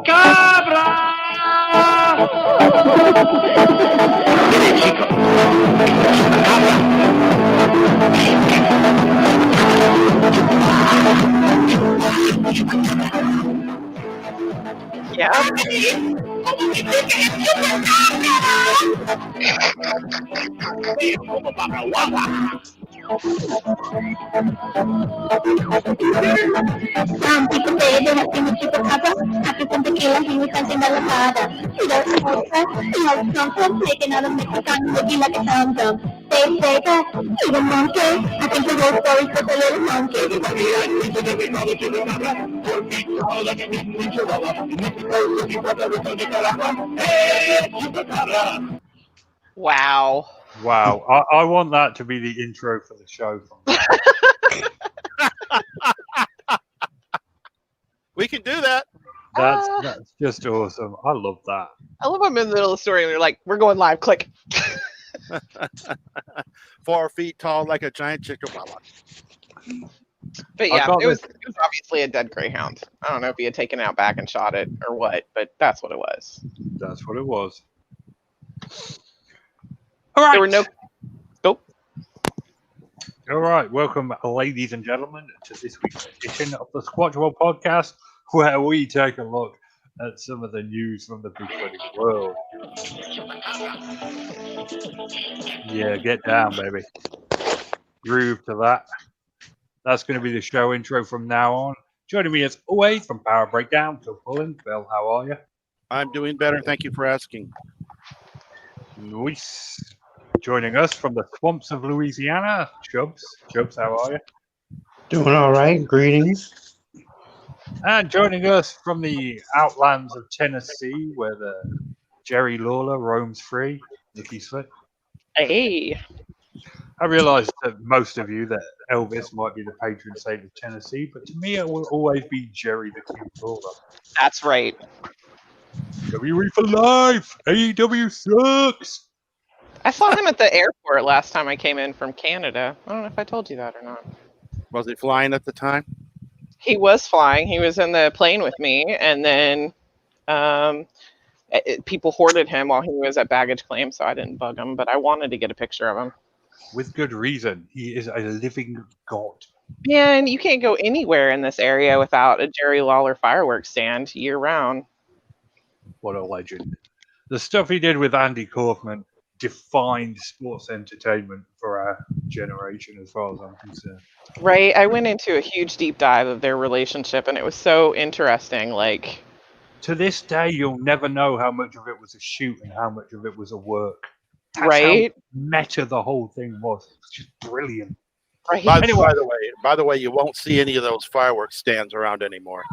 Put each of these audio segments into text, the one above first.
Cabra! Yeah. Tipo teve assim, tipo tava a questão daquela gente fazendo a lavada. E da outra, e as plantas taking out of Mexican looking like a tom-tom. They say that the monkey, I think the whole story is just a little monkey. Wow. Wow, I want that to be the intro for the show. We can do that. That's just awesome. I love that. I love I'm in the middle of the story and they're like, we're going live. Click. 4 feet tall like a giant chickamauga. But yeah, it was obviously a dead greyhound. I don't know if he had taken it out back and shot it or what, but that's what it was. That's what it was. All right. There were no. Nope. All right. Welcome, ladies and gentlemen, to this week's edition of the Squatchable podcast, where we take a look at some of the news from the Bigfoot world. Yeah, get down, baby. Groove to that. That's going to be the show intro from now on. Joining me as always from Power Breakdown, Phil Pullen. Phil, how are you? I'm doing better. Thank you for asking. Luis. Joining us from the swamps of Louisiana, Chubbs. Chubbs, how are you? Doing all right. Greetings. And joining us from the outlands of Tennessee, where the Jerry Lawler roams free, Nikki Slick. Hey. I realise that most of you that Elvis might be the patron saint of Tennessee, but to me it will always be Jerry the King Lawler. That's right. WWE for life! AEW sucks! I saw him at the airport last time I came in from Canada. I don't know if I told you that or not. Was he flying at the time? He was flying. He was in the plane with me, and then people hoarded him while he was at baggage claim, so I didn't bug him, but I wanted to get a picture of him. With good reason. He is a living god. Yeah, and you can't go anywhere in this area without a Jerry Lawler fireworks stand year-round. What a legend. The stuff he did with Andy Kaufman defined sports entertainment for our generation, as far as I'm concerned. Right. I went into a huge deep dive of their relationship, and it was so interesting. Like, to this day, you'll never know how much of it was a shoot and how much of it was a work. That's right? How meta the whole thing was. It was just brilliant. Right. By the way, you won't see any of those fireworks stands around anymore.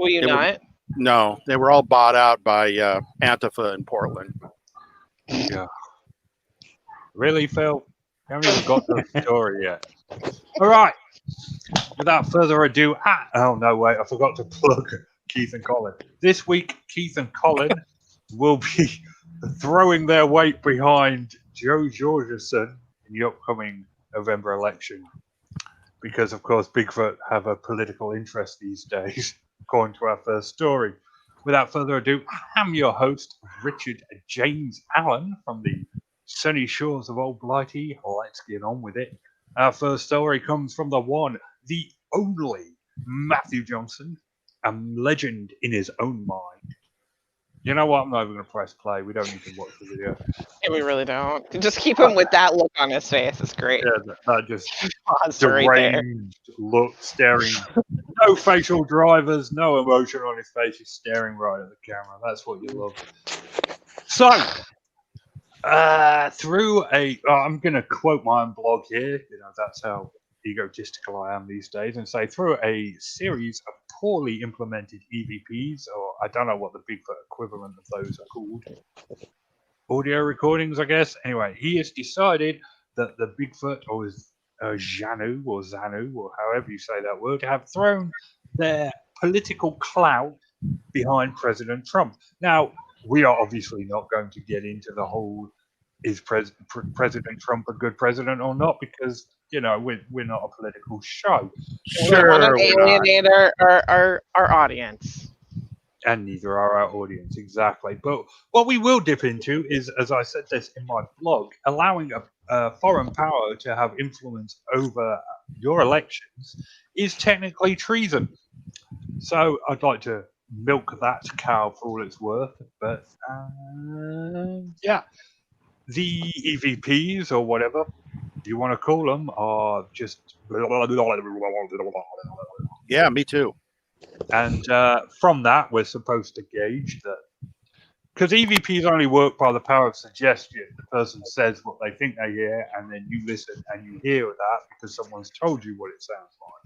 Will you not? No, they were all bought out by Antifa in Portland. Yeah. Really, Phil? I haven't even got the story yet. All right. Without further ado, oh no, wait, I forgot to plug Keith and Colin. This week, Keith and Colin will be throwing their weight behind Joe Georgeson in the upcoming November election. Because, of course, Bigfoot have a political interest these days, according to our first story. Without further ado, I'm your host, Richard James Allen from the sunny shores of Old Blighty. Let's get on with it. Our first story comes from the one, the only Matthew Johnson, a legend in his own mind. You know what? I'm not even going to press play. We don't need to watch the video. Yeah, we really don't. Just keep him with that look on his face. It's great. Yeah, that just Monster right there. deranged look, staring. No facial drivers, no emotion on his face. He's staring right at the camera. That's what you love. So, I'm going to quote my own blog here. You know, that's how egotistical I am these days, and say through a series of poorly implemented EVPs, or I don't know what the Bigfoot equivalent of those are called, audio recordings, I guess. Anyway, he has decided that the Bigfoot, or Xanu, or however you say that word, have thrown their political clout behind President Trump. Now, we are obviously not going to get into the whole, is President Trump a good president or not, because, you know, we're not a political show. We don't want to alienate our audience. And neither are our audience, exactly. But what we will dip into is, as I said this in my blog, allowing a foreign power to have influence over your elections is technically treason. So I'd like to milk that cow for all it's worth. But yeah, the EVPs or whatever you want to call them are just... Yeah, me too. And from that, we're supposed to gauge that, because EVPs only work by the power of suggestion. The person says what they think they hear, and then you listen and you hear that because someone's told you what it sounds like.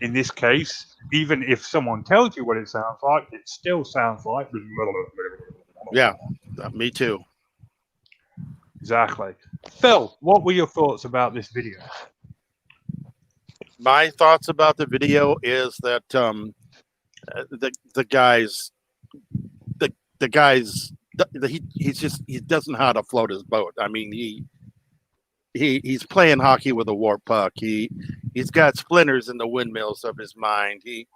In this case, even if someone tells you what it sounds like, it still sounds like... Yeah, me too. Exactly. Phil, what were your thoughts about this video? My thoughts about the video is that the guy's he doesn't know how to float his boat. I mean, he's playing hockey with a warp puck. He's got splinters in the windmills of his mind. He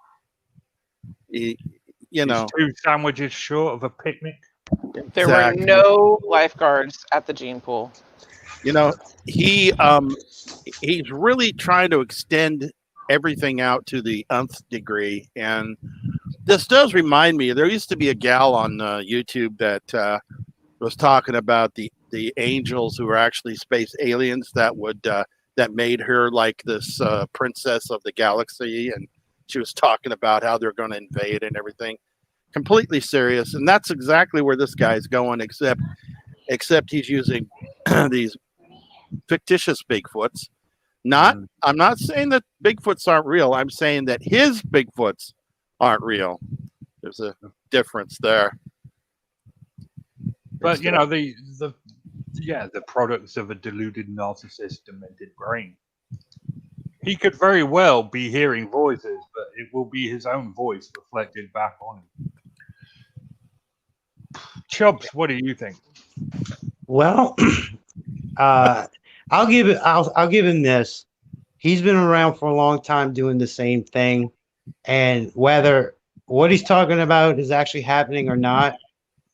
you know, He's 2 sandwiches short of a picnic. There Exactly. were no lifeguards at the gene pool. You know, he's really trying to extend everything out to the nth degree. And this does remind me, there used to be a gal on YouTube that was talking about the angels who were actually space aliens that would that made her like this princess of the galaxy. And she was talking about how they're going to invade and everything. Completely serious. And that's exactly where this guy's going, except he's using these fictitious Bigfoots. I'm not saying that Bigfoots aren't real. I'm saying that his Bigfoots aren't real. There's a difference there. But you know, the products of a deluded narcissist demented brain. He could very well be hearing voices, but it will be his own voice reflected back on him. Chubbs, what do you think? Well, I'll give him this. He's been around for a long time doing the same thing, and whether what he's talking about is actually happening or not,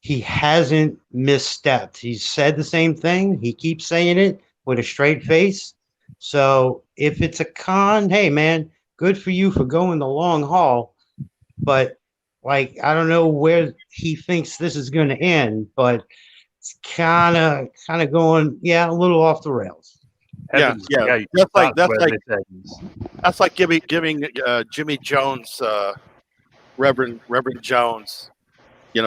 he hasn't misstepped. He's said the same thing. He keeps saying it with a straight face. So if it's a con, hey man, good for you for going the long haul. But like, I don't know where he thinks this is going to end, but it's kind of going, a little off the rails. Yeah. That's like giving Jimmy Jones, Reverend Jones,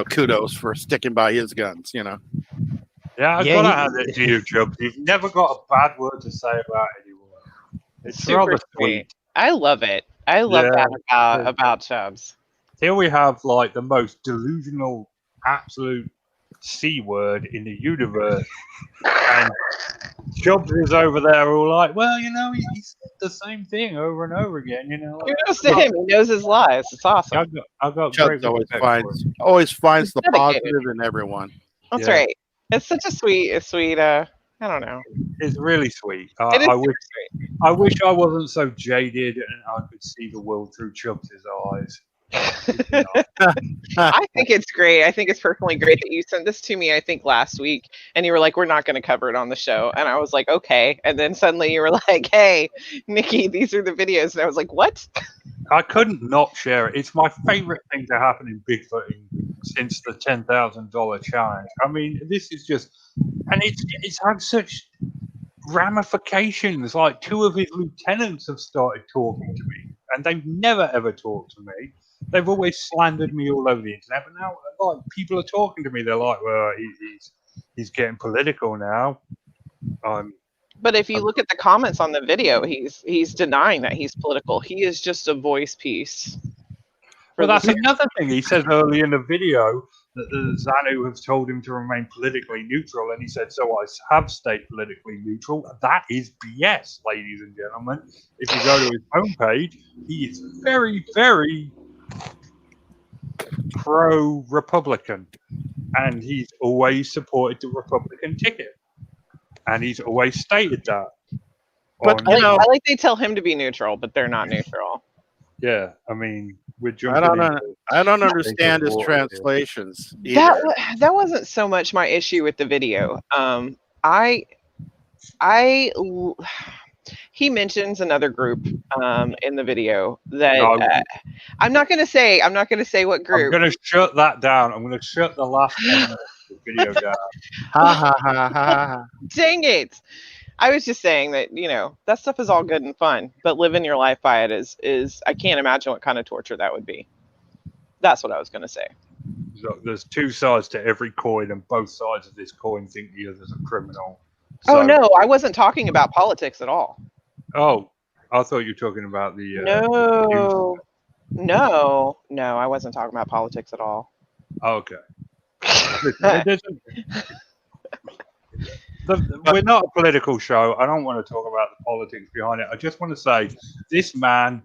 kudos for sticking by his guns. Yeah, I gotta hand it to you, Chubbs. You've never got a bad word to say about anyone. It's super rather sweet. I love it. I love that about Chubbs. Here we have like the most delusional, absolute C word in the universe, and Chubbs is over there all like, well, he said the same thing over and over again. He knows him. He knows his lies. It's awesome. I got Chubbs always finds the positive in everyone. That's right. It's such a sweet. I don't know. It's really sweet. It is sweet. I wish I wasn't so jaded and I could see the world through Chubbs' eyes. I think it's great. I think it's personally great that you sent this to me, I think last week, and you were like, we're not going to cover it on the show. And I was like, okay. And then suddenly you were like, hey, Nikki, these are the videos. And I was like, what? I couldn't not share it. It's my favorite thing to happen in Bigfooting since the $10,000 challenge. I mean, this is just, and it's had such ramifications. Like 2 of his lieutenants have started talking to me, and they've never ever talked to me. They've always slandered me all over the internet, but now like people are talking to me. They're like, well, he's getting political now. But if you look at the comments on the video, he's denying that he's political. He is just a voice piece. Well, that's another thing. He says early in the video that the Xanu has told him to remain politically neutral, and he said, so I have stayed politically neutral. That is BS, ladies and gentlemen. If you go to his homepage, he is very, very pro-Republican, and he's always supported the Republican ticket, and he's always stated that. But I like they tell him to be neutral, but they're not neutral. Yeah, I mean, we're I jumping don't into know. I don't dangerous understand his water here. translations That either. that wasn't so much my issue with the video. I I l- he mentions another group in the video that No, I'm not gonna say what I'm group. going to shut that down. I'm going to shut the last 10 minutes of the video down. Ha ha ha ha ha. Dang it! I was just saying that that stuff is all good and fun, but living your life by it is I can't imagine what kind of torture that would be. That's what I was gonna say. Look, there's two sides to every coin, and both sides of this coin think the other's a criminal. Oh So, no, I wasn't talking about politics at all. oh, I thought you were talking about the No, no, I wasn't talking about politics at all. okay. Listen, we're not a political show. I don't want to talk about the politics behind it. I just want to say this man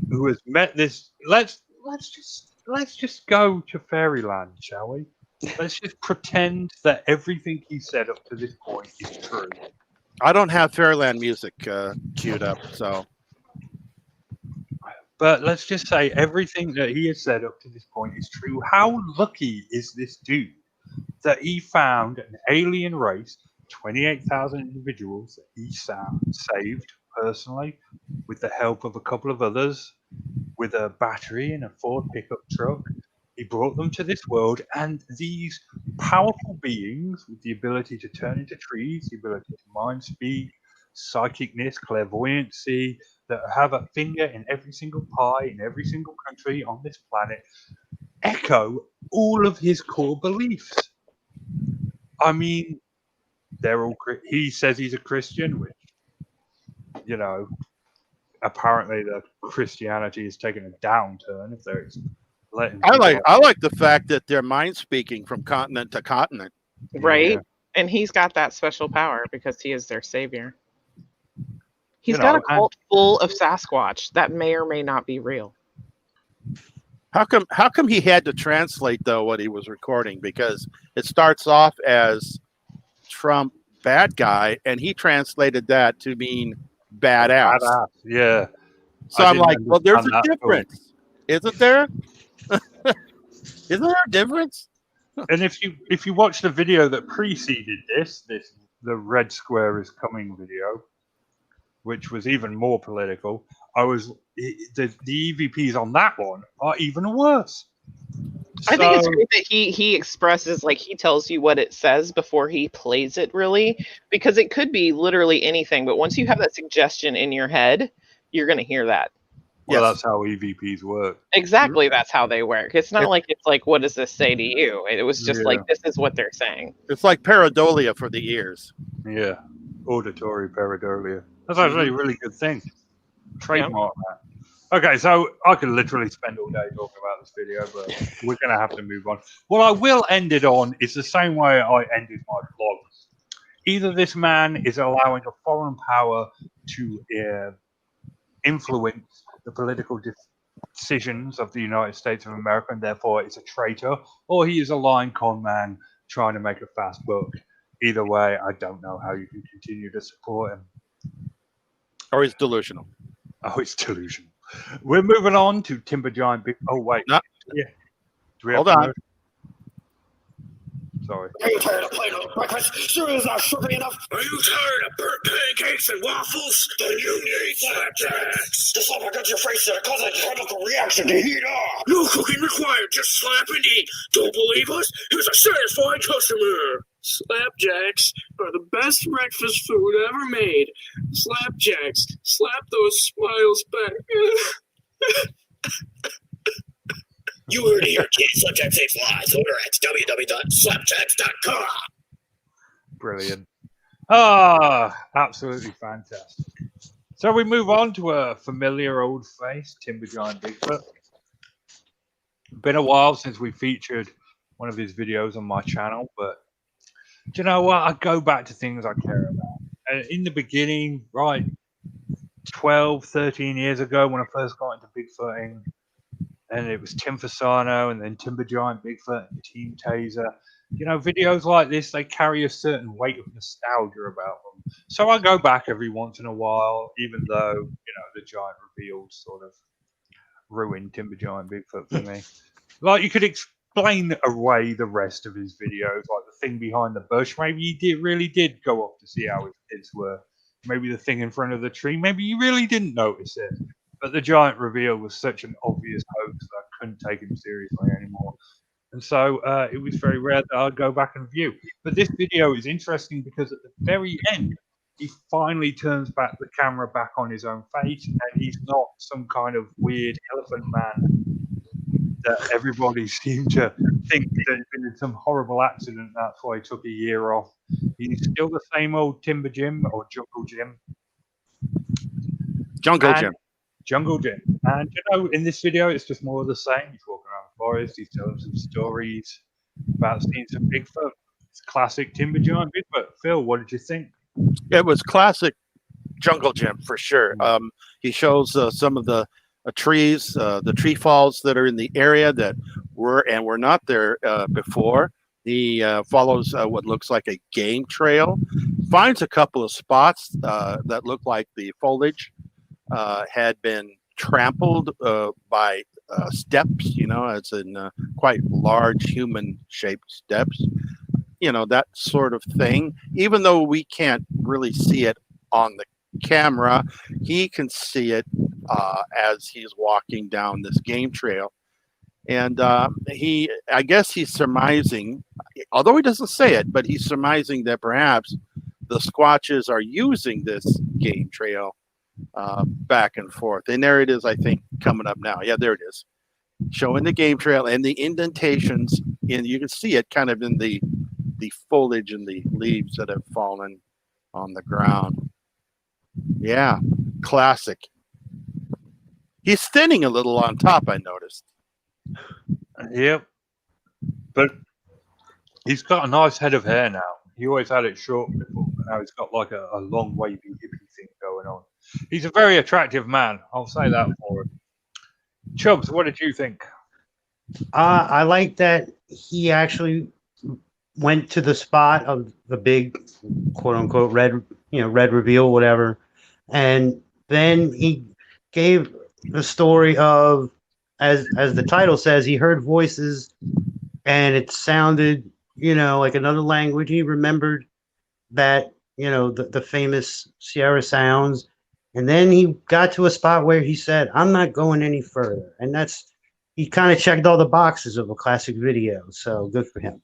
who has met this. Let's just go to fairyland, shall we? Let's just pretend that everything he said up to this point is true. I don't have Fairland music queued up, so But let's just say everything that he has said up to this point is true. How lucky is this dude that he found an alien race, 28,000 individuals that he saved personally with the help of a couple of others with a battery and a Ford pickup truck. He brought them to this world, and these powerful beings with the ability to turn into trees, the ability to mind speak, psychicness, clairvoyancy, that have a finger in every single pie in every single country on this planet, echo all of his core beliefs. I mean, they're all. He says he's a Christian, which, apparently the Christianity is taking a downturn if they're letting. I like the fact that they're mind speaking from continent to continent. Right? Yeah. And he's got that special power because he is their savior. He's You got know, a cult full of Sasquatch that may or may not be real. How come he had to translate though what he was recording? Because it starts off as Trump bad guy, and he translated that to mean badass. Badass. Yeah. So I I'm didn't like, well, there's a understand that fully. difference, isn't there? Isn't there a difference? And if you watch the video that preceded this the Red Square is Coming video, which was even more political, the EVPs on that one are even worse. I think it's great that he expresses, like, he tells you what it says before he plays it, really, because it could be literally anything, but once you have that suggestion in your head, you're going to hear that. Well, Yes. that's how EVPs work. Exactly, that's how they work. It's not It- like it's like, what does this say to you? It was just like, this is what they're saying. It's like pareidolia for the ears. Yeah. Auditory pareidolia. That's actually a really good thing. Trademark that. Okay, so I could literally spend all day talking about this video, but we're going to have to move on. What I will end it on is the same way I ended my vlog. Either this man is allowing a foreign power to influence the political decisions of the United States of America, and therefore it's a traitor, or he is a lying con man trying to make a fast buck. Either way, I don't know how you can continue to support him. Or he's delusional. Oh, it's delusional. We're moving on to Timber Giant Big. Oh, wait. No. Yeah. Do we Hold have on. Sorry. Are you tired of plain old breakfast? Cereal is not sugary enough. Are you tired of burnt pancakes and waffles? Then you need flapjacks. The slap against your face that causes a chemical reaction to heat up. No cooking required. Just slap and eat. Don't believe us? Here's a satisfied customer. Slapjacks are the best breakfast food ever made. Slapjacks. Slap those smiles back. You heard it here, kids. Slapjacks saves lives. Order at www.slapjacks.com. Brilliant. Ah, absolutely fantastic. So we move on to a familiar old face, Timber Giant Bigfoot. Been a while since we featured one of his videos on my channel, but do you know what? I go back to things I care about. In the beginning, right, 12, 13 years ago when I first got into Bigfooting, and it was Tim Fasano and then Timber Giant Bigfoot and Team Taser. You know, videos like this, they carry a certain weight of nostalgia about them. So I go back every once in a while, even though, the giant reveals sort of ruined Timber Giant Bigfoot for me. Like, you could explain away the rest of his videos, like the thing behind the bush. Maybe he really did go off to see how his kids were. Maybe the thing in front of the tree. Maybe you really didn't notice it. But the giant reveal was such an obvious hoax that I couldn't take him seriously anymore. And so it was very rare that I'd go back and view. But this video is interesting because at the very end, he finally turns back the camera back on his own face, and he's not some kind of weird elephant man that everybody seemed to think that he'd been in some horrible accident. That's why he took a year off. He's still the same old Timber Jim or Jungle Jim. Jungle Jim. And in this video, it's just more of the same. He's walking around the forest. He's telling some stories about seeing some Bigfoot. It's classic Timber Giant Bigfoot. Phil, what did you think? It was classic Jungle Jim for sure. He shows some of the trees, the tree falls that are in the area that were not there before. He follows what looks like a game trail, finds a couple of spots that look like the foliage had been trampled by steps, as in quite large human-shaped steps, that sort of thing. Even though we can't really see it on the camera, he can see it as he's walking down this game trail. And I guess he's surmising, although he doesn't say it, but he's surmising that perhaps the Squatches are using this game trail back and forth. And there it is, I think, coming up now. Yeah, there it is. Showing the game trail and the indentations, and you can see it kind of in the foliage and the leaves that have fallen on the ground. Yeah, classic. He's thinning a little on top, I noticed. Yep. But he's got a nice head of hair now. He always had it short before, but now he's got like a long wavy hippie thing going on. He's a very attractive man. I'll say that for him. Chubbs, what did you think? I like that he actually went to the spot of the big, quote unquote, red reveal, whatever, and then he gave the story of, as the title says, he heard voices, and it sounded, like another language. He remembered that, the famous Sierra sounds, and then he got to a spot where he said, "I'm not going any further," and he kind of checked all the boxes of a classic video. So good for him.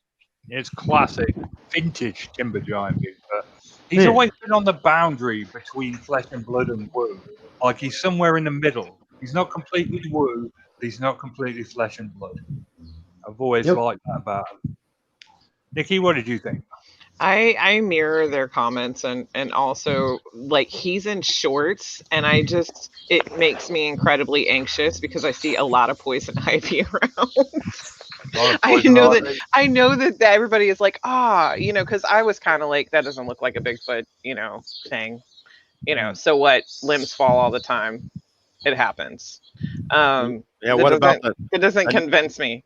It's classic, vintage Timber Giant Bigfoot. He's always been on the boundary between flesh and blood and woo. Like, he's somewhere in the middle. He's not completely woo, but he's not completely flesh and blood. I've always liked that about him. Nikki, what did you think? I mirror their comments, and also, like, he's in shorts, and it makes me incredibly anxious because I see a lot of poison ivy around. I know that everybody is like, because I was kind of like, that doesn't look like a Bigfoot, thing, so what? Limbs fall all the time. It happens. What about that? It doesn't convince me.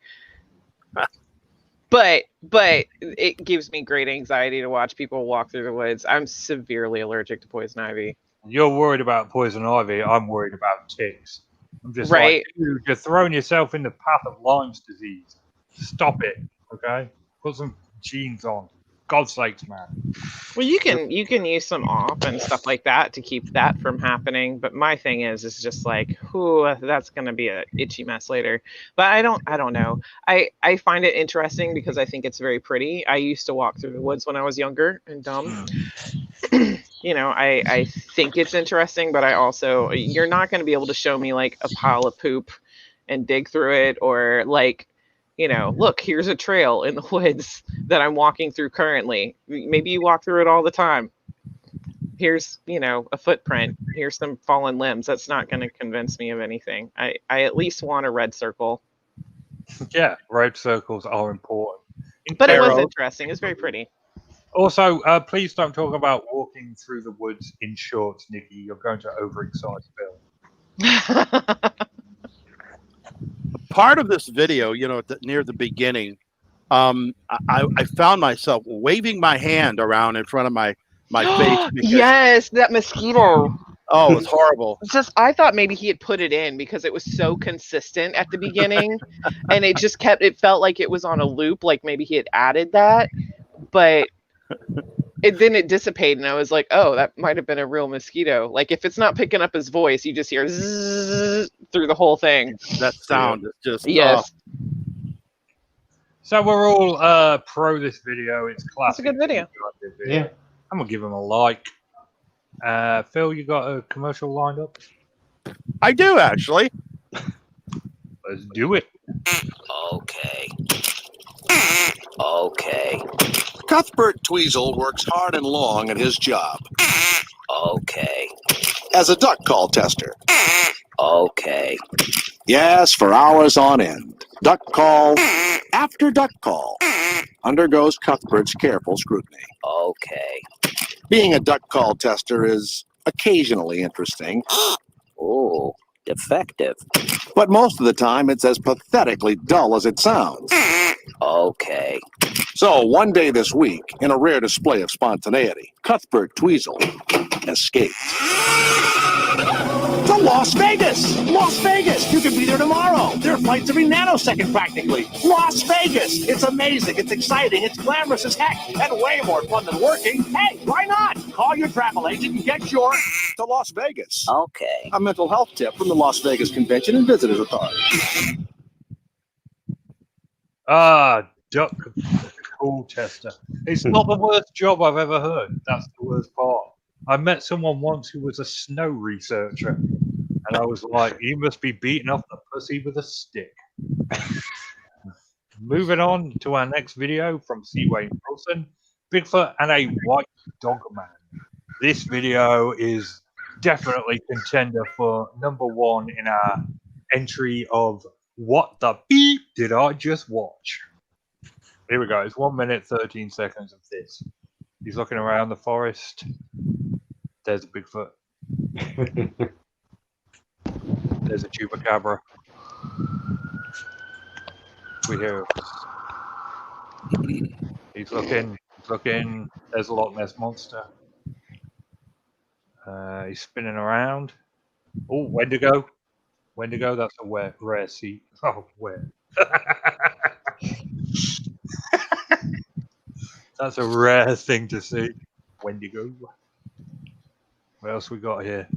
But it gives me great anxiety to watch people walk through the woods. I'm severely allergic to poison ivy. You're worried about poison ivy. I'm worried about ticks. I'm just right. Like, dude, you're throwing yourself in the path of Lyme's disease. Stop it, okay? Put some jeans on. God's sakes, man. Well, you can use some off and stuff like that to keep that from happening. But my thing is just like, that's gonna be a itchy mess later. But I don't know. I find it interesting because I think it's very pretty. I used to walk through the woods when I was younger and dumb. I think it's interesting, but I also, you're not going to be able to show me like a pile of poop and dig through it, or like, look, here's a trail in the woods that I'm walking through currently. Maybe you walk through it all the time. Here's, a footprint. Here's some fallen limbs. That's not going to convince me of anything. I at least want a red circle. Yeah, red circles are important. But it was interesting. It's very pretty. Also, please don't talk about walking through the woods in shorts, Nikki. You're going to overexcite Bill. Part of this video, near the beginning, I found myself waving my hand around in front of my face. Yes, that mosquito. Oh, it's horrible. It's just I thought maybe he had put it in because it was so consistent at the beginning, and it just kept. It felt like it was on a loop. Like maybe he had added that, but then it dissipated, and I was like, oh, that might have been a real mosquito. Like if it's not picking up his voice, you just hear zzz through the whole thing. That sound is just Yes, So we're all pro this video. It's it's a classic. good video. Yeah. I'm gonna give him a like. Phil, you got a commercial lined up? I do actually. Let's do it. Okay. Cuthbert Tweezle works hard and long at his job. Okay. As a duck call tester. Okay. Yes, for hours on end. Duck call after duck call undergoes Cuthbert's careful scrutiny. Okay. Being a duck call tester is occasionally interesting. Oh, defective. But most of the time, it's as pathetically dull as it sounds. Okay. So, one day this week, in a rare display of spontaneity, Cuthbert Tweezle escaped. To Las Vegas! Las Vegas! You can be there tomorrow! There are flights every nanosecond, practically. Las Vegas! It's amazing, it's exciting, it's glamorous as heck, and way more fun than working. Hey, why not? Call your travel agent and get your to Las Vegas. Okay. A mental health tip from the Las Vegas Convention and Visitors Authority. Duck call tester. It's not the worst job I've ever heard. That's the worst part. I met someone once who was a snow researcher, and I was like, "You must be beating off the pussy with a stick." Moving on to our next video from C. Wayne Wilson, Bigfoot and a White Dog Man. This video is definitely contender for #1 in our entry of what the beep did I just watch? Here we go. It's 1 minute, 13 seconds of this. He's looking around the forest. There's a Bigfoot. There's a chupacabra. We hear. He's looking. There's a Loch Ness monster. He's spinning around. Oh, Wendigo. Wendigo, that's a rare seat. Oh, where? That's a rare thing to see. Wendigo. What else we got here?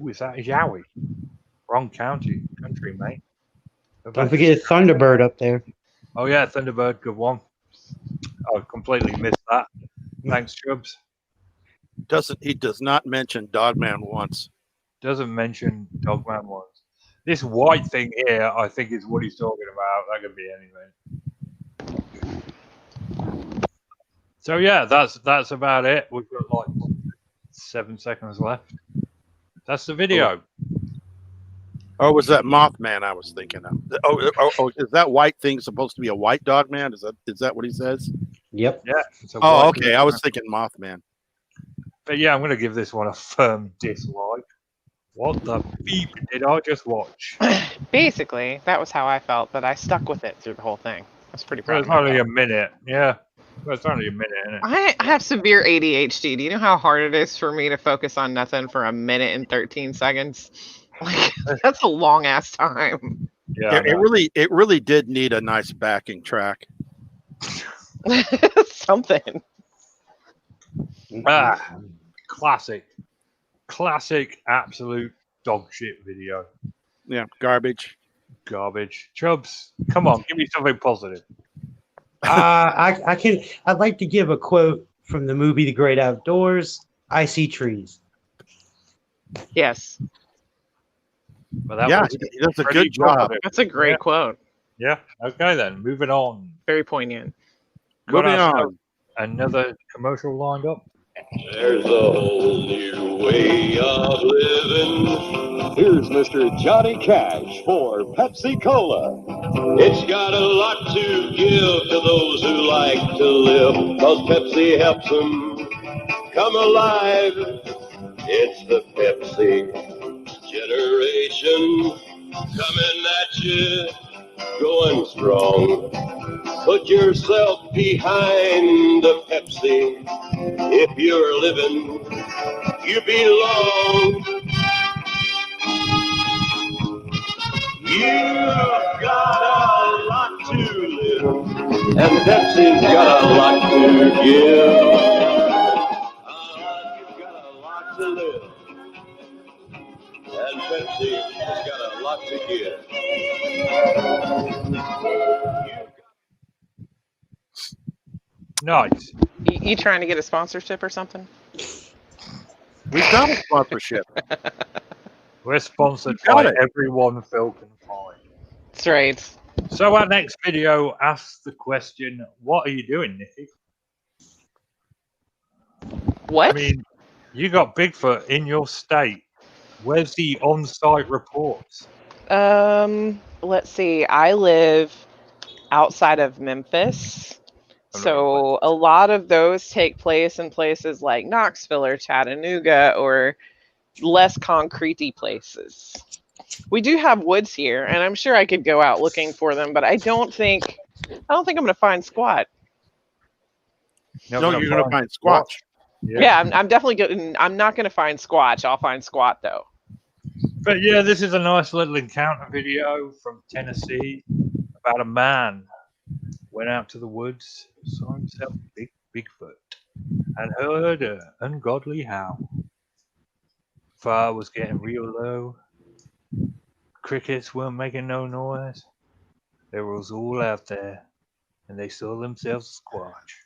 Ooh, is that a Yowie? Wrong country, mate. Don't forget Thunderbird up there. Oh yeah, Thunderbird, good one. I completely missed that. Thanks, Chubbs. He does not mention Dogman once. Doesn't mention Dogman once. This white thing here, I think, is what he's talking about. That could be anything. So yeah, that's about it. We've got like 7 seconds left. That's the video. Oh, was that Mothman I was thinking of? Oh, is that white thing supposed to be a white dog man? Is that what he says? Yep. Yeah. Oh, okay. I was thinking Mothman. But yeah, I'm going to give this one a firm dislike. What the beep did I just watch? Basically, that was how I felt, but I stuck with it through the whole thing. I was pretty proud. It's only a minute. Yeah. It's only a minute, isn't it? I have severe ADHD. Do you know how hard it is for me to focus on nothing for 1 minute and 13 seconds? Like, that's a long ass time. Yeah. It really did need a nice backing track. Something. Classic, absolute dog shit video. Yeah, garbage. Chubbs, come on, give me something positive. I'd like to give a quote from the movie The Great Outdoors. I see trees. Yes. But that Yeah, was that's a pretty good job. positive. That's a great quote. Yeah. Okay then. Moving on. Very poignant. Got Moving on. Another commercial lined up. There's a whole new way of living. Here's Mr. Johnny Cash for Pepsi Cola. It's got a lot to give to those who like to live, 'cause Pepsi helps them come alive. It's the Pepsi generation coming at you, going strong. Put yourself behind the Pepsi. If you're living, you belong. You've got a lot to live, and Pepsi's got a lot to give. You've got a lot to live, and Pepsi has got a lot to give. Nice. You trying to get a sponsorship or something? We've got a sponsorship. We're sponsored Got by it. everyone Phil can find. That's right. So our next video asks the question, what are you doing, Nikki? What? I mean, you got Bigfoot in your state. Where's the on-site reports? Let's see. I live outside of Memphis. So a lot of those take place in places like Knoxville or Chattanooga or less concrete-y places. We do have woods here, and I'm sure I could go out looking for them, but I don't think I'm gonna find Squat. You're gonna find Squatch. Yeah, I'm definitely getting. I'm not gonna find Squatch. I'll find Squat though. But yeah, this is a nice little encounter video from Tennessee about a man went out to the woods, saw himself Bigfoot, and heard an ungodly howl. Fire was getting real low. Crickets weren't making no noise. They was all out there, and they saw themselves a Squatch.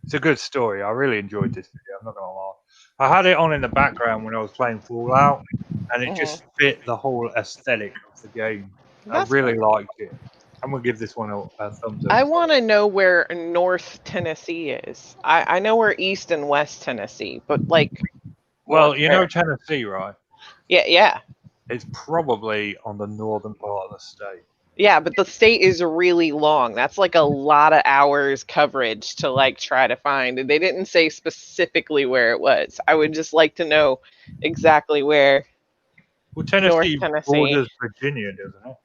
It's a good story. I really enjoyed this video. I'm not gonna lie. I had it on in the background when I was playing Fallout, and it just fit the whole aesthetic of the game. I really liked it. I'm gonna give this one a thumbs up. I want to know where North Tennessee is. I know where East and West Tennessee, but like. Well, you know Tennessee, right? Yeah. It's probably on the northern part of the state. Yeah, but the state is really long. That's like a lot of hours coverage to like try to find. And they didn't say specifically where it was. I would just like to know exactly where. Well, Tennessee Tennessee. borders Virginia, doesn't it?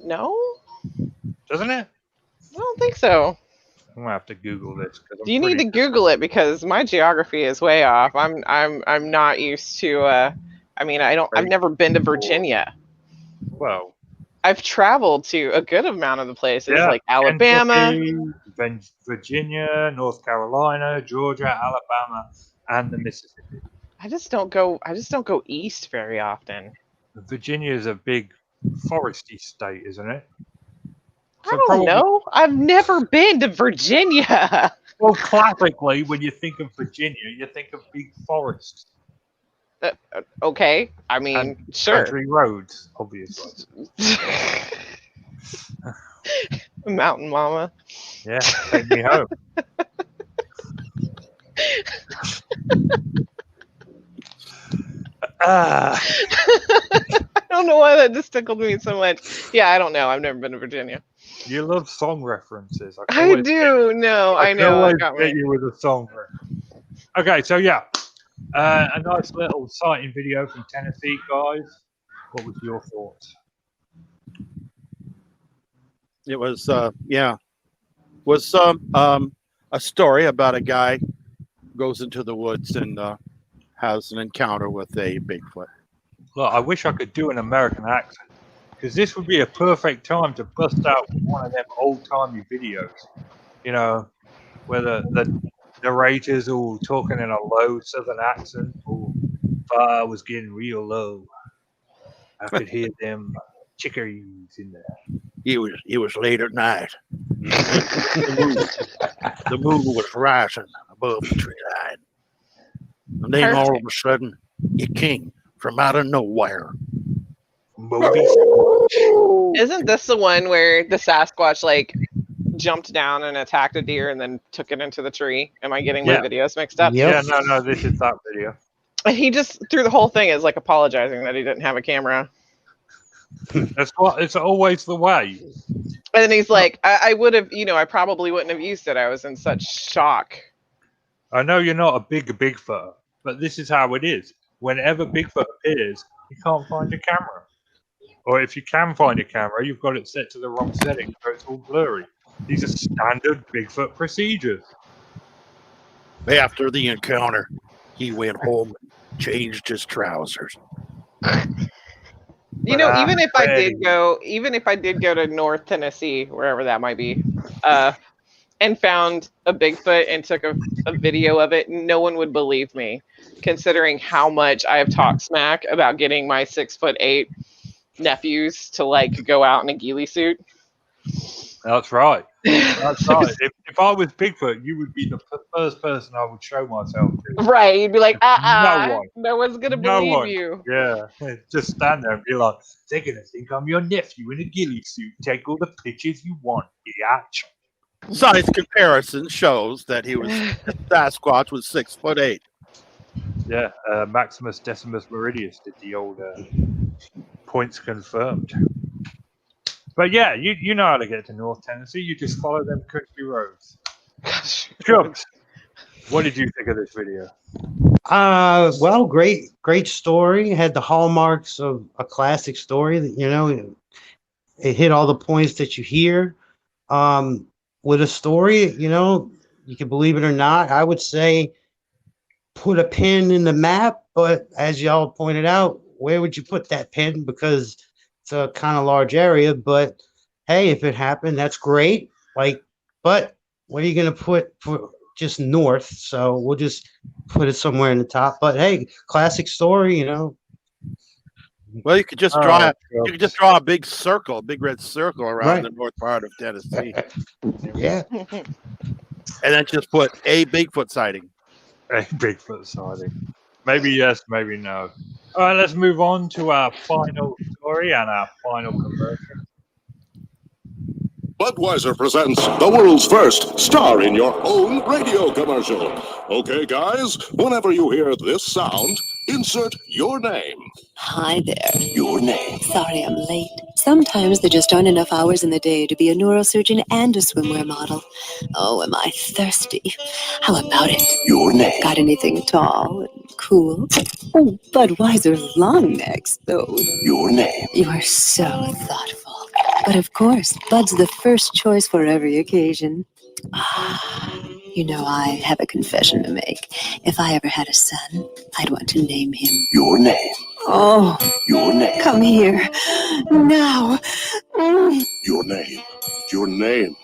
No? Doesn't it? I don't think so. I'm gonna have to Google this. You need to Google it because my geography is way off. I'm not used to. I mean, I've never been to Virginia. Well, I've traveled to a good amount of the places like Alabama, Kentucky, Virginia, North Carolina, Georgia, Alabama, and the Mississippi. I just don't go east very often. Virginia is a big foresty state, isn't it? So I don't know. I've never been to Virginia. Well, classically, when you think of Virginia, you think of big forests. Okay. I mean, and sure. Country roads, obviously. Mountain mama. Yeah, take me home. I don't know why that just tickled me so much. Yeah, I don't know. I've never been to Virginia. You love song references. I do. No, I know. I got get you with a song reference. Okay, so yeah, a nice little sighting video from Tennessee, guys. What was your thoughts? It was a story about a guy goes into the woods and has an encounter with a Bigfoot. Look, I wish I could do an American accent, because this would be a perfect time to bust out one of them old-timey videos. You know, where the narrators all talking in a low southern accent. Oh, fire was getting real low. I could hear them chicories in there. It was late at night. The moon was rising above the tree line. And then all of a sudden, it came from out of nowhere. Isn't this the one where the Sasquatch like jumped down and attacked a deer and then took it into the tree? Am I getting my videos mixed up? Yep. Yeah, no, this is that video. And he just through the whole thing is like apologizing that he didn't have a camera. It's always the way. And then he's like, I would have, I probably wouldn't have used it. I was in such shock. I know you're not a Bigfoot, but this is how it is. Whenever Bigfoot appears, you can't find your camera. Or if you can find a camera, you've got it set to the wrong setting, so it's all blurry. These are standard Bigfoot procedures. After the encounter, he went home and changed his trousers. You But know, I'm even if ready. I did go to North Tennessee, wherever that might be, and found a Bigfoot and took a video of it, no one would believe me, considering how much I have talked smack about getting my 6'8" nephews to like go out in a ghillie suit. That's right. That's right. If I was Bigfoot, you would be the first person I would show myself to. Right. You'd be like, No one. no one's gonna No believe one. you. Yeah. Just stand there and be like, they're going to think I'm your nephew in a ghillie suit. Take all the pictures you want, biatch. Size comparison shows that Sasquatch was 6'8". Yeah. Maximus Decimus Meridius did the old points confirmed. But yeah, you know how to get to North Tennessee. You just follow them country roads. Chubbs, what did you think of this video? Well, great story. It had the hallmarks of a classic story. That it hit all the points that you hear. With a story, you can believe it or not. I would say put a pin in the map, but as y'all pointed out, where would you put that pin? Because it's a kind of large area. But hey, if it happened, that's great. But what are you going to put for just north? So we'll just put it somewhere in the top. But hey, classic story, Well, you could just draw a big circle, a big red circle around the north part of Tennessee. Yeah. And then just put a Bigfoot sighting. A Bigfoot sighting. Maybe yes, maybe no. All right, let's move on to our final story and our final conversion. Budweiser presents the world's first star in your own radio commercial. Okay, guys, whenever you hear this sound, insert your name. Hi there. Your name. Sorry I'm late. Sometimes there just aren't enough hours in the day to be a neurosurgeon and a swimwear model. Oh, am I thirsty? How about it? Your name. Got anything tall and cool? Oh, Budweiser long necks, though. Your name. You are so thoughtful. But of course, Bud's the first choice for every occasion. I have a confession to make. If I ever had a son, I'd want to name him. Your name. Oh. Your name. Come here. Now. Your name. Your name.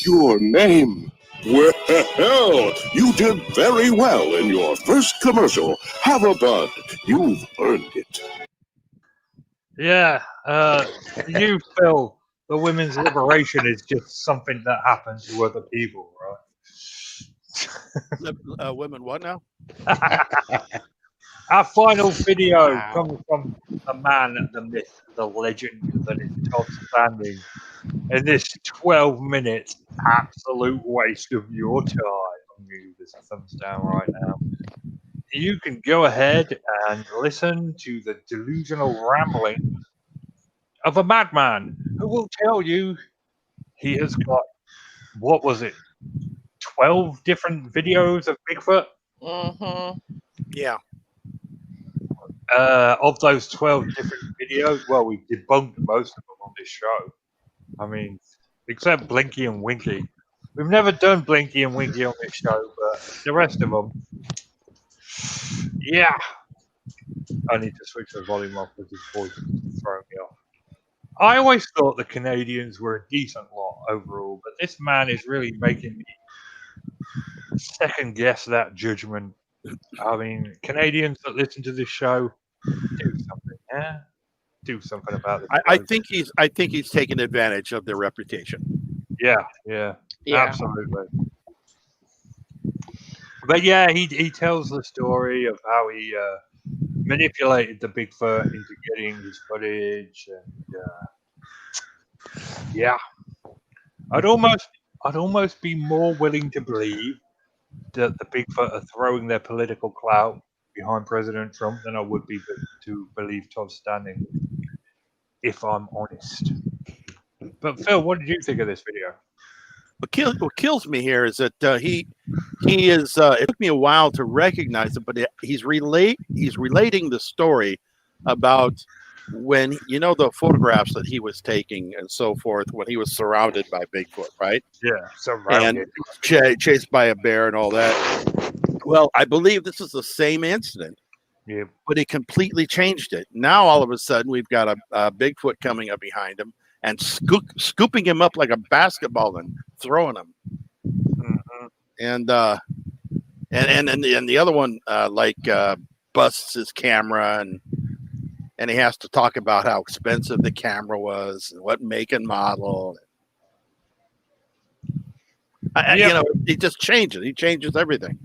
Your name. Well, you did very well in your first commercial. Have a Bud. You've earned it. Yeah, you feel the women's liberation is just something that happens to other people, right? Women, what now? Our final video comes from the man, the myth, the legend that is Todd Standing. In this 12-minute absolute waste of your time, I'm giving you this thumbs down right now. You can go ahead and listen to the delusional rambling of a madman who will tell you he has got, 12 different videos of Bigfoot? Mm-hmm. Yeah. Of those 12 different videos, well, we've debunked most of them on this show. I mean, except Blinky and Winky. We've never done Blinky and Winky on this show, but the rest of them, yeah. I need to switch the volume off because his voice is throwing me off. I always thought the Canadians were a decent lot overall, but this man is really making me second guess that judgment. I mean, Canadians that listen to this show, do something, yeah? Do something about it. I think he's taking advantage of their reputation. Yeah, absolutely. But yeah, he tells the story of how he manipulated the Bigfoot into getting his footage, and yeah, I'd almost be more willing to believe that the Bigfoot are throwing their political clout behind President Trump than I would be to believe Todd Standing, if I'm honest. But Phil, what did you think of this video? What kills me here is that he is. It took me a while to recognize it, but he's relating the story about when the photographs that he was taking and so forth when he was surrounded by Bigfoot, right? Yeah, And surrounded. chased by a bear and all that. Well, I believe this is the same incident, Yeah. but he completely changed it. Now all of a sudden we've got a Bigfoot coming up behind him and scooping him up like a basketball and throwing him. Mhm. And the other one busts his camera and he has to talk about how expensive the camera was and what make and model. He just changes. He changes everything.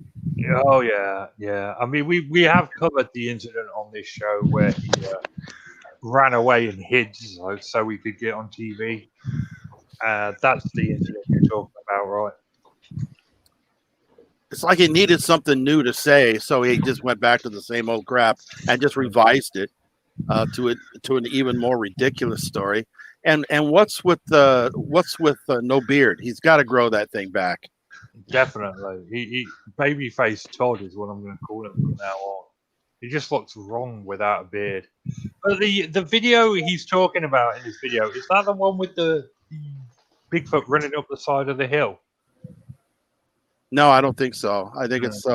Oh yeah, yeah. I mean, we have covered the incident on this show where he ran away and hid so we could get on TV. That's the incident you're talking about, right? It's like he needed something new to say, so he just went back to the same old crap and just revised it to an even more ridiculous story. And what's with no beard? He's got to grow that thing back. Definitely. He babyface Todd is what I'm going to call him from now on. He just looks wrong without a beard. But the video he's talking about in this video, is that the one with the Bigfoot running up the side of the hill? No, I don't think so. I think it's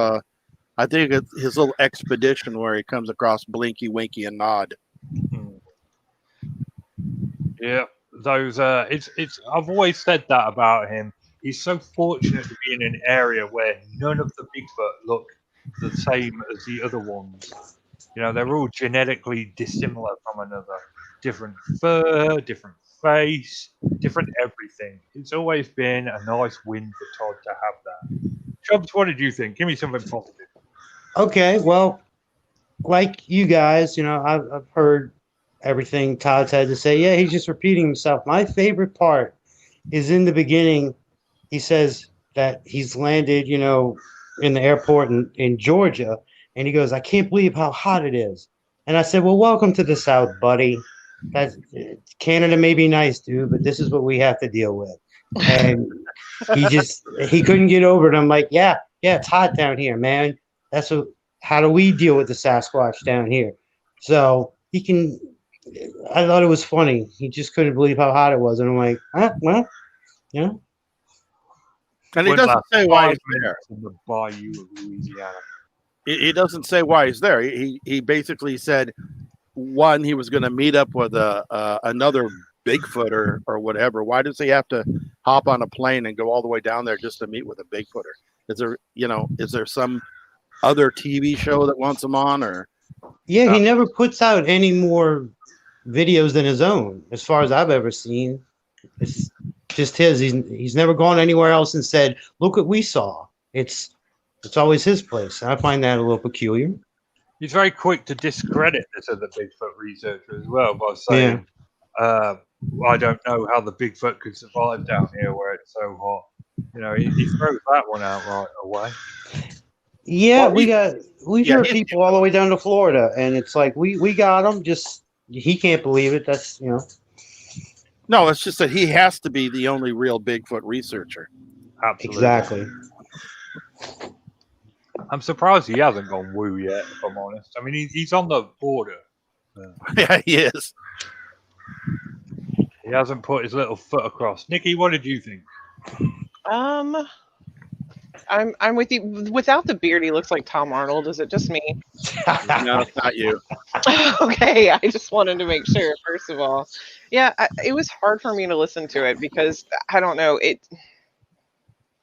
his little expedition where he comes across Blinky, Winky, and Nod. Yeah, those. It's. I've always said that about him. He's so fortunate to be in an area where none of the Bigfoot look the same as the other ones. They're all genetically dissimilar from another. Different fur, different face, different everything. It's always been a nice win for Todd to have that. Chubbs, what did you think? Give me something positive. Okay, well, like you guys, I've heard everything Todd's had to say. Yeah, he's just repeating himself. My favorite part is in the beginning. He says that he's landed, in the airport in Georgia, and he goes, "I can't believe how hot it is." And I said, "Well, welcome to the South, buddy. Canada may be nice, dude, but this is what we have to deal with." And he couldn't get over it. I'm like, yeah, it's hot down here, man. How do we deal with the Sasquatch down here? So I thought it was funny. He just couldn't believe how hot it was. And I'm like, well, yeah. And he doesn't say why he's there. In the bayou of Louisiana. He doesn't say why he's there. He basically said, one, he was going to meet up with another Bigfooter or whatever. Why does he have to hop on a plane and go all the way down there just to meet with a Bigfooter? Is there some other TV show that wants him on? Or yeah, he never puts out any more videos than his own, as far as I've ever seen. It's just his. He's never gone anywhere else and said, "Look what we saw." It's always his place. I find that a little peculiar. He's very quick to discredit this other Bigfoot researcher as well by saying, I don't know how the Bigfoot could survive down here where it's so hot. He throws that one out right away. Yeah, we've heard people all the way down to Florida, and it's like we got him. Just he can't believe it. That's No, it's just that he has to be the only real Bigfoot researcher. Absolutely. Exactly. I'm surprised he hasn't gone woo yet, if I'm honest. I mean, he's on the border. Yeah, he is. He hasn't put his little foot across. Nikki, what did you think? I'm with you. Without the beard, he looks like Tom Arnold. Is it just me? No, it's not you. Okay, I just wanted to make sure. First of all, yeah, it was hard for me to listen to it because I don't know. It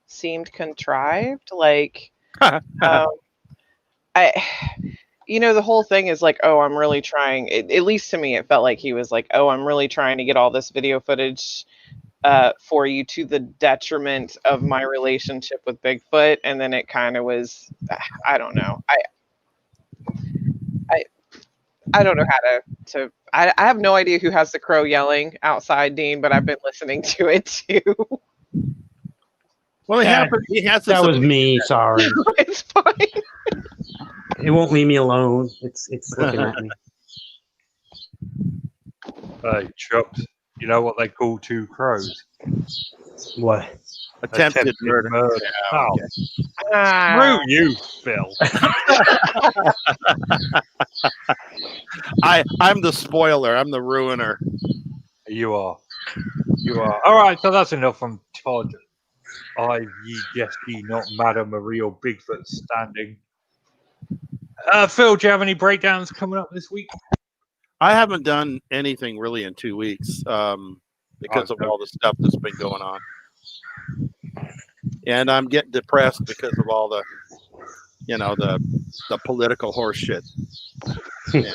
seemed contrived. Like, the whole thing is like, oh, I'm really trying. At least to me, it felt like he was like, oh, I'm really trying to get all this video footage for you to the detriment of my relationship with Bigfoot. And then it kind of was, I don't know. I don't know how to I have no idea who has the crow yelling outside, Dean, but I've been listening to it too. Well, that was me. Sorry. It's fine. It won't leave me alone. It's looking at me. Hey, Chubbs, you know what they call two crows? What? Attempted murder. murder. Yeah, Oh, okay. Ah, screw you, Phil. I'm the spoiler. I'm the ruiner. You are. You are. All right, so that's enough from Todd. Ye guess ye not, Madam, a real Bigfoot standing. Phil, do you have any breakdowns coming up this week? I haven't done anything really in 2 weeks because of all the stuff that's been going on. And I'm getting depressed because of all the, the political horse shit. Yeah.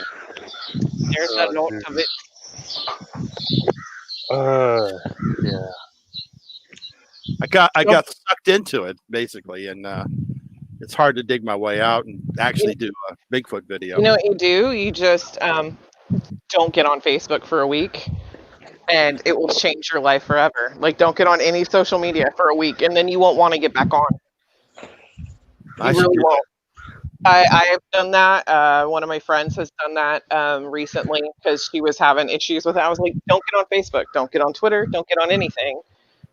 there's a lot of it. Yeah. I got sucked into it basically, and it's hard to dig my way out and actually do a Bigfoot video. You know what you do? You just don't get on Facebook for a week, and it will change your life forever. Like, don't get on any social media for a week, and then you won't want to get back on. You really won't. I have done that. One of my friends has done that recently because she was having issues with it. I was like, don't get on Facebook, don't get on Twitter, don't get on anything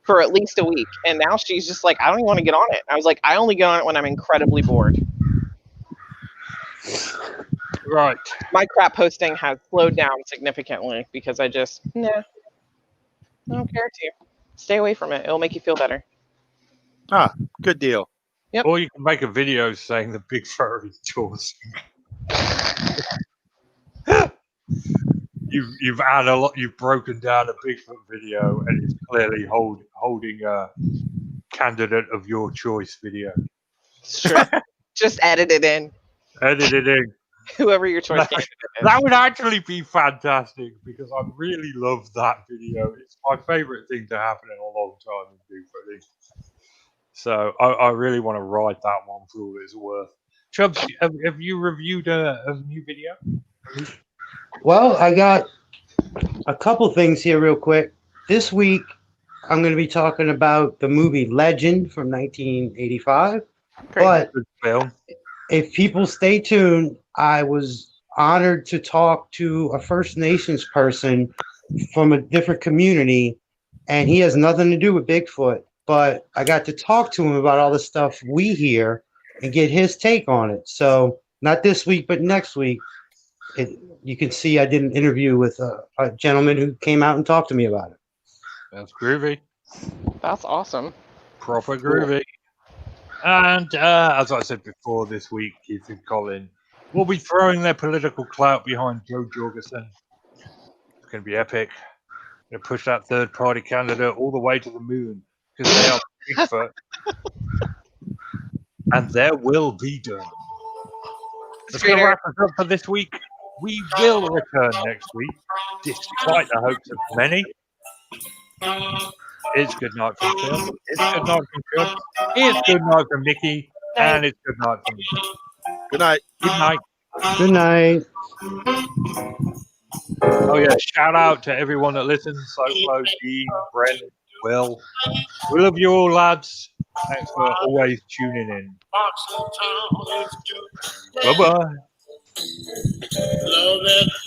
for at least a week. And now she's just like, I don't even want to get on it. I was like, I only get on it when I'm incredibly bored. Right. My crap posting has slowed down significantly because I just, I don't care to. Stay away from it. It'll make you feel better. Ah, good deal. Yep. Or you can make a video saying the Bigfoot is yours. You've had a lot. You've broken down a Bigfoot video, and it's clearly holding a candidate of your choice video. It's true. Just edit it in. Edit it in. Whoever your choice candidate is. That would actually be fantastic because I really love that video. It's my favorite thing to happen in a long time in Bigfooting. So I really want to write that one for all it's worth. Chubbs, have you reviewed a new video? Well, I got a couple things here real quick. This week, I'm going to be talking about the movie Legend from 1985. But Good film. if people stay tuned, I was honored to talk to a First Nations person from a different community, and he has nothing to do with Bigfoot. But I got to talk to him about all the stuff we hear and get his take on it. So not this week, but next week, you can see I did an interview with a gentleman who came out and talked to me about it. That's groovy. That's awesome. Proper groovy. And as I said before, this week, Keith and Colin will be throwing their political clout behind Joe Jorgensen. It's going to be epic. Going to push that third-party candidate all the way to the moon. Because they are Bigfoot. And there will be done. That's going to wrap us up for this week. We will return next week, despite the hopes of many. It's good night from Phil. It's good night from Chubb. It's good night from Nikki. And it's good night from me. Good night. Good night. Good night. Oh, yeah. Shout out to everyone that listens. Soflo, Dean, Brent, Will. We love you all, lads. Thanks for always tuning in. Bye-bye. Love it.